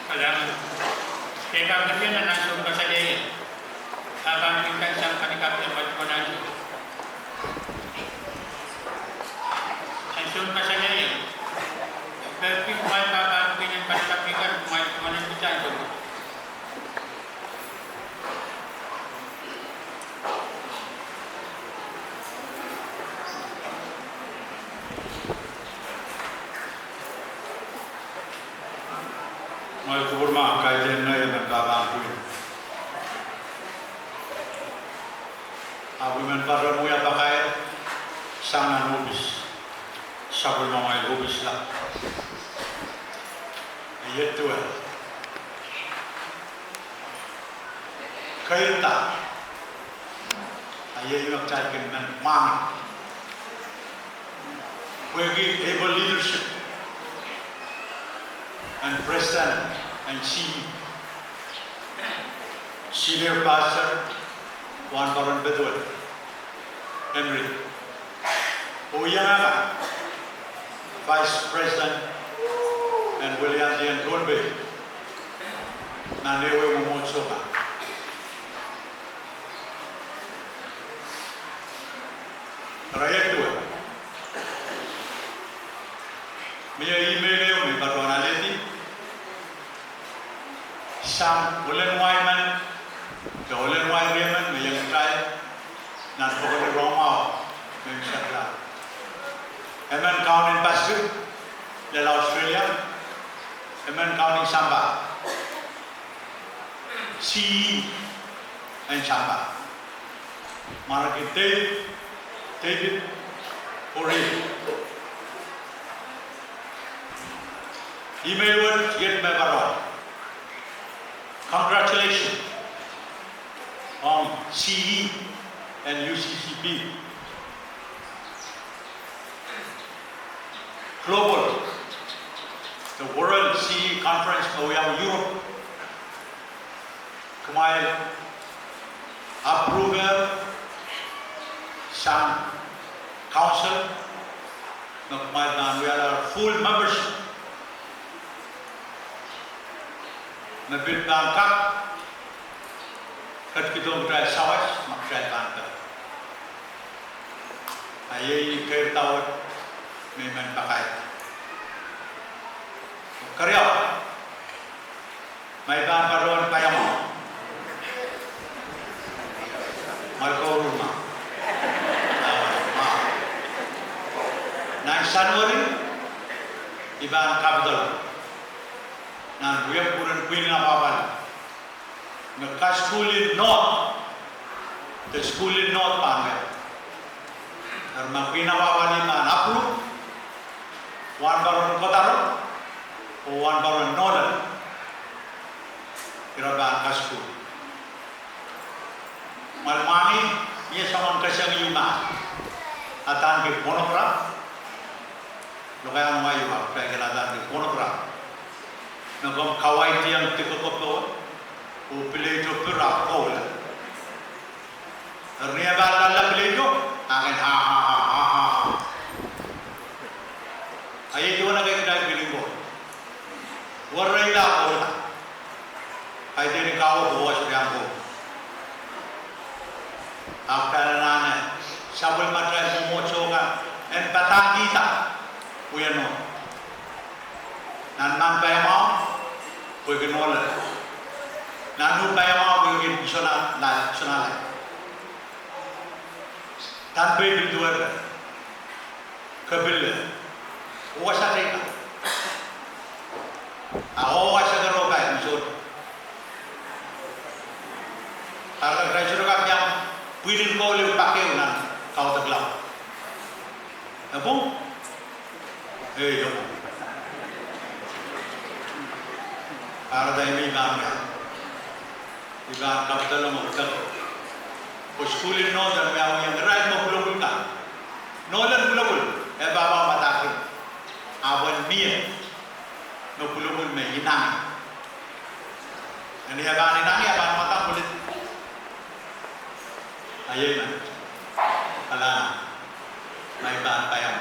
Alam, kaya kasi na nasong kasali, habang kita isang kanikap na pagkunan. Nasong kasali, pero kumay pa pinagpatapikan, kumay kumanan kita ito. May kurma kaya na yung nagkabangkuin. Abu man para mo yan bakay sangan hubis. Sabol na may hubis lang. Ayat tuwa. Kayo ta. Ayat yung nagtarikin ng mami. We give able leadership and president and senior pastor Juan Baron Bedouin Henry Uyanga vice president and William Dian Pohnpei Nanewe Mumotsoka Raya dua Mia email may batuan aleti Sam ulen waiman ke ulen waiman may yang try nan pokok Roma may sakla Eman county pastor del Australia Eman county Samba CE and Samba Marakit David Ori email word get my baron congratulations on CE and UCCP Global the World CE Conference of Europe Kumail approval some council we are full membership Nabit bangkak kat kita berai sawas maksud bangkak ayai kaya tahu memang pakai kerja mai bang paruan payam mai kau rumah nang Januari iban capital nan buya puran kuin apa Naka school in North, the school in North Pohnpei. Karena pinawawali man approve, one baron kotaro, o one baron northern. Kiraban ka school. Malmani, iya saman kasyang yuma. Atan ke Pohnpei. Lokaya mga yuma, kaya kinatan ke Pohnpei. Nagam kawai tiyang tikokopto. Upilito pura kola. Arniya ba la pilito? Akin ha. Ay ito na kayo dahil piling ko. Waray la kola. Ay din ikaw buwas riyang ko. After na sabol matray sumotso ka. And patang kita. Kuya no. Nanman pa mo. Kuya ginola. Nanu bayama bugin sona tanpa berdua kabil wasa reka wasa kerokai misal karena kerajaan kami yang pilih kau lepas pakai unan kau tergelap apa? Jom karena ini bangga Iban capital mo ka. O school in Northern may ang right mo bulabul ka. Northern bulabul baba matakin. Awan miye no bulabul may hinang. Ani aban hinang aban mata bulit. Ayun na. Ala may ban payam.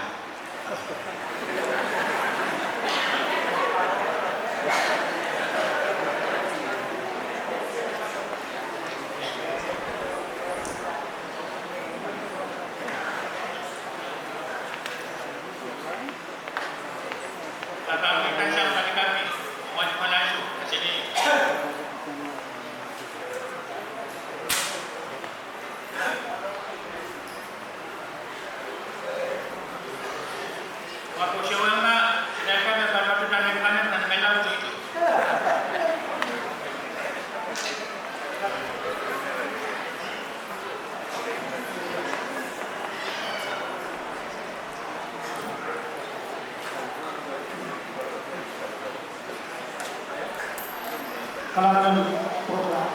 kalangan program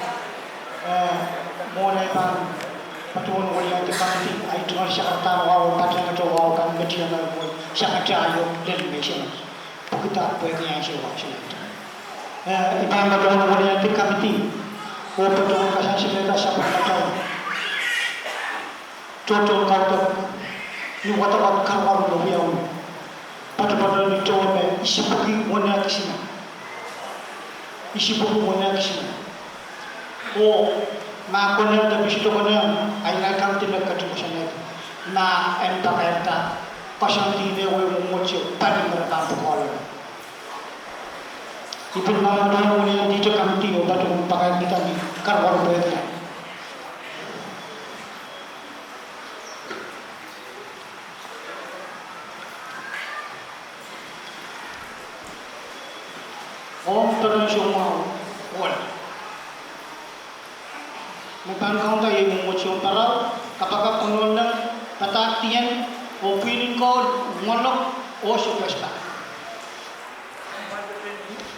mulai pan patuan walian di kantin ay tungal siya kartan wow patang ito wow kan media na mo siya ayo dan mesin kita pwede yang siya ibang patuan walian di kantin o patuan kasan sila sa pagkataon total karto ni watapat karwar lo yaw patuan ni tobe isibuki wona kisina o ma kono da bisto kono ay na kam tin ka tu sana na en ta eta pasanti ne we mo mocho pani mara ka to ko ipun ma ma mo ni di to kam ti o ba to pakai kita ni karwar be ta om to semua wal Mupan kau tak yang mengucap parau, kapag penolak patatian, opinin kau ngolok, o sukesta.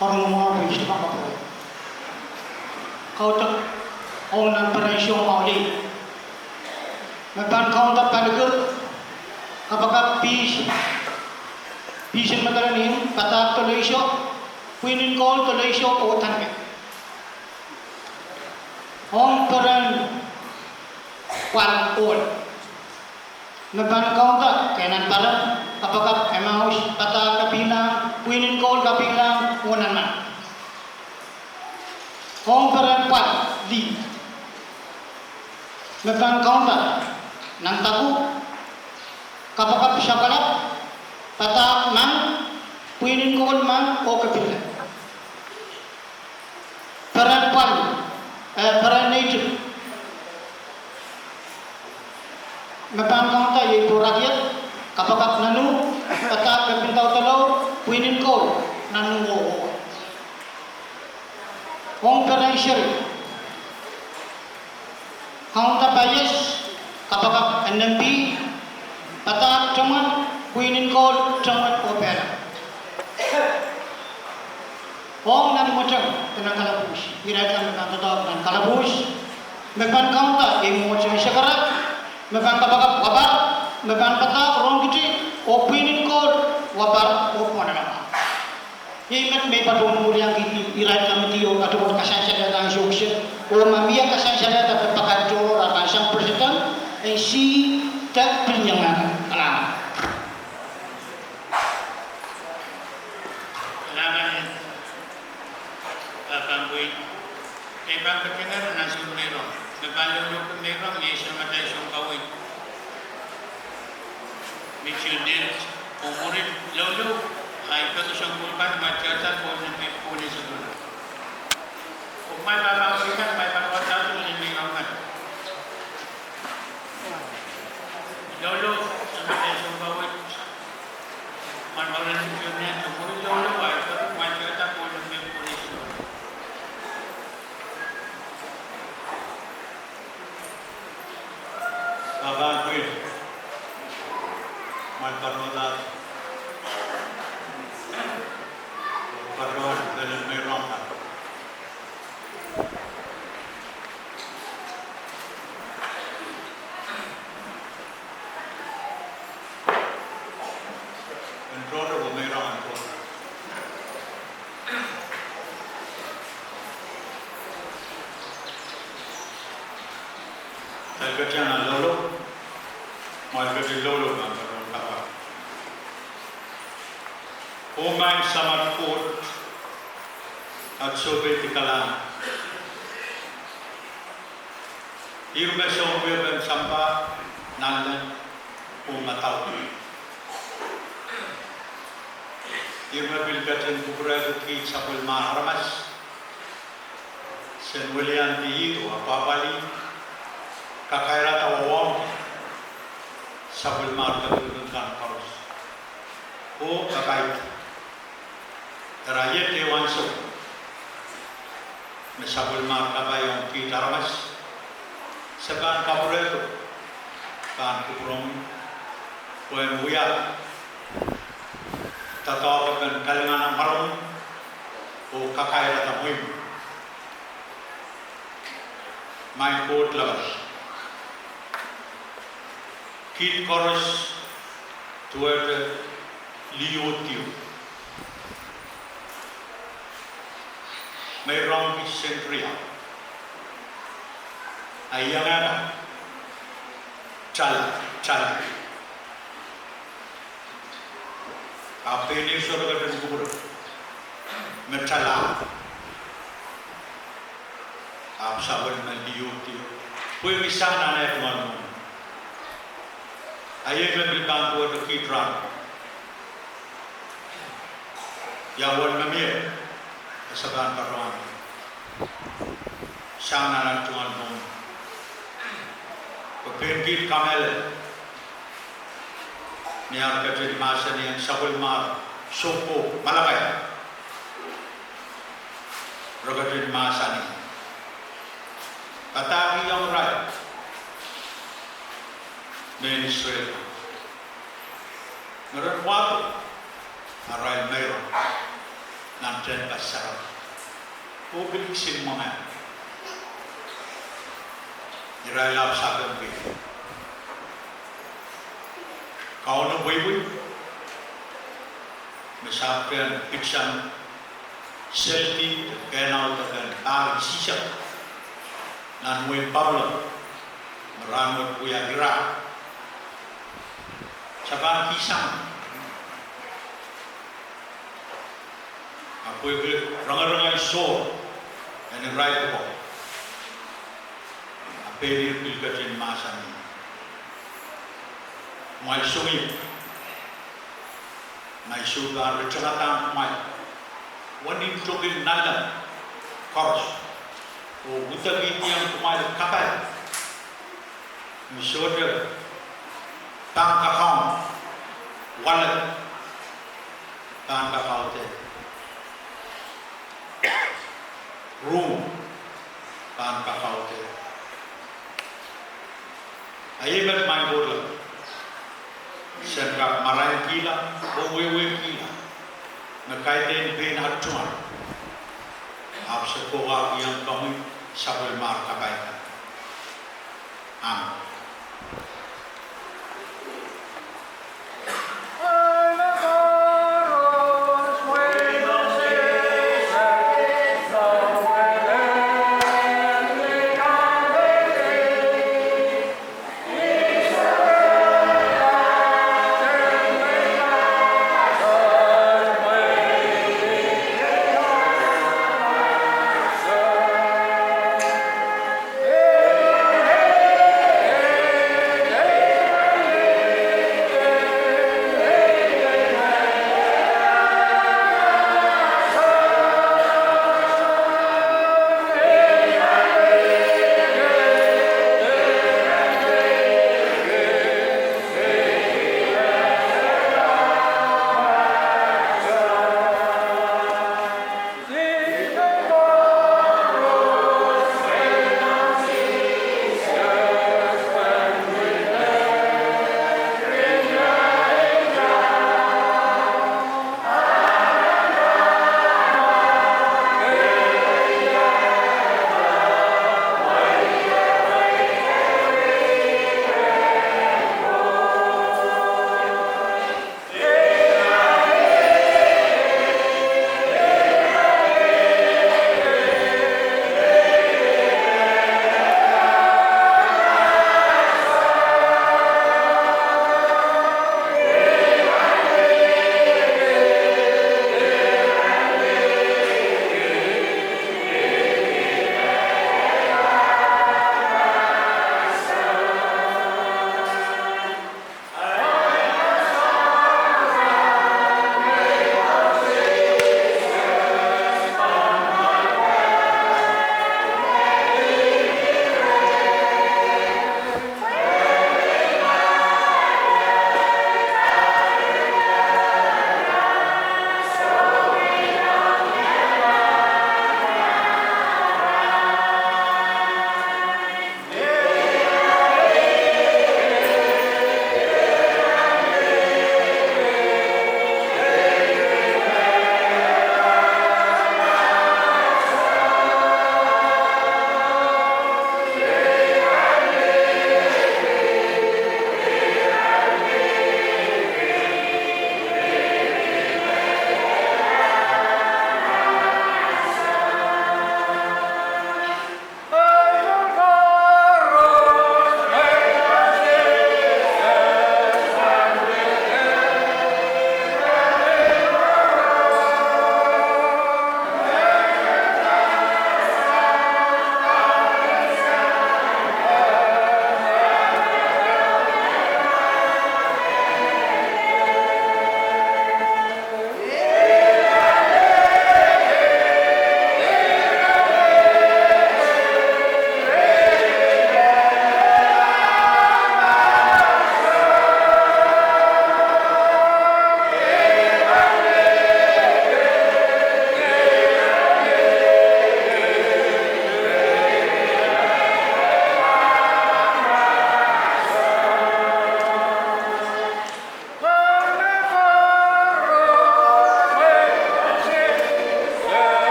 Orang mau habis tu apa pun. Kau tak orang peransiong awli. Mupan kau tak palugur, kapag pisin mataranin, patak tuloisyo, opinin kau tuloisyo o tanke. Hong peran kuat ol, naban kau tak kenan paran, apakah emaus pata kapilang, puinin kol kapilang, unan man. Hong peran kuat di, naban kau tak nang taku, kapakap syakalap, pata man, puinin kol man o kapilang. Peran kuat peran itu Mepan kanta yaitu rakyat kapag nanu patak kepintau telaw puinin ko nanu wo Hong peran syari kanta bayas kapag NMP patak teman puinin ko teman opera Hong nanu macam tenang kalabus, irakan dengan tetap dan kalabus. Mepan kanta yang macam sekarang, mepan kapag wabar, mepan pata orang kecil, opinin kod wabar opon nama. Imat me patuan mulia kiti irakan tio atau kasan saya dan sukses, o mamia kasan saya dapat pakai jor atau sang presiden, si tak pinjangan alam. Ibang ketinggalan nasi merong, nagbalulok merong yesa matay siyang kawin. Michildin, umurit lolo, ay pato siyang kulpan, matyasan po ng pipuli sa dulo. Kung may papawikan, may papawikan, may kawan. Lolo, sa matay siyang kawin, manmaran siya niya, umurit lolo, ay pato matyasan po ng pipuli sa dulo. Abang Queen, Malparoda, Parod dalam merongkan. Controller will make on controller. Terkecil lolo. Malgré lolo ng kapag. Umay samat port at sobe tikalan. Irme sobe ben sampa nalan umataw. Irme bilgatin bukura ki sapul maharamas. Sen William di itu apapali kakairata wawang sabul marka dengan harus. O kakait. Rakyat dewan so. Sabul marka bayang kita ramas. Sekan kapure itu. Kan kupurong. Poem buya. Tatawakan kalangan marong. O kakairata muim. my court lovers. Kid chorus toward Leo Tio. May wrong is centuria. Ayangana. Chala. Apeni surga dan kubur. Metala. Ap saban Leo Tio. Kue bisa nana tuan. Ayah lebih bantu untuk kita. Yang wan kami, kesabaran perlawan. Sang nalar tuan pun. Kepingin kamel. Ni yang kerja di masa ni yang sabul mar, soko, malakai. Kerja di masa ni. Kata yang right. Ministry. Meron waktu aral meron nanten pasar. Publik sin mga. Iralap sa gambi. Kau na buy. Masakyan pitsan selfie kenal dengan tali sisa. Nanui Pablo meranut kuya gerak. Saban pisang. Aku ikut rangai-rangai so, yang right ko. Apa ini pilkatin masa ni? Mai sungi, mai sugar, recakatan mai. Wani togil nada, kors. O utagi tiang kumai kapal. Misalnya. Bank account, wallet, bank account, room, bank account. Ayat main bola, serta marai kila, wewe kila, mengkaitkan pen hatuan, apa sekolah yang kami sabul mar kabaikan. Amin.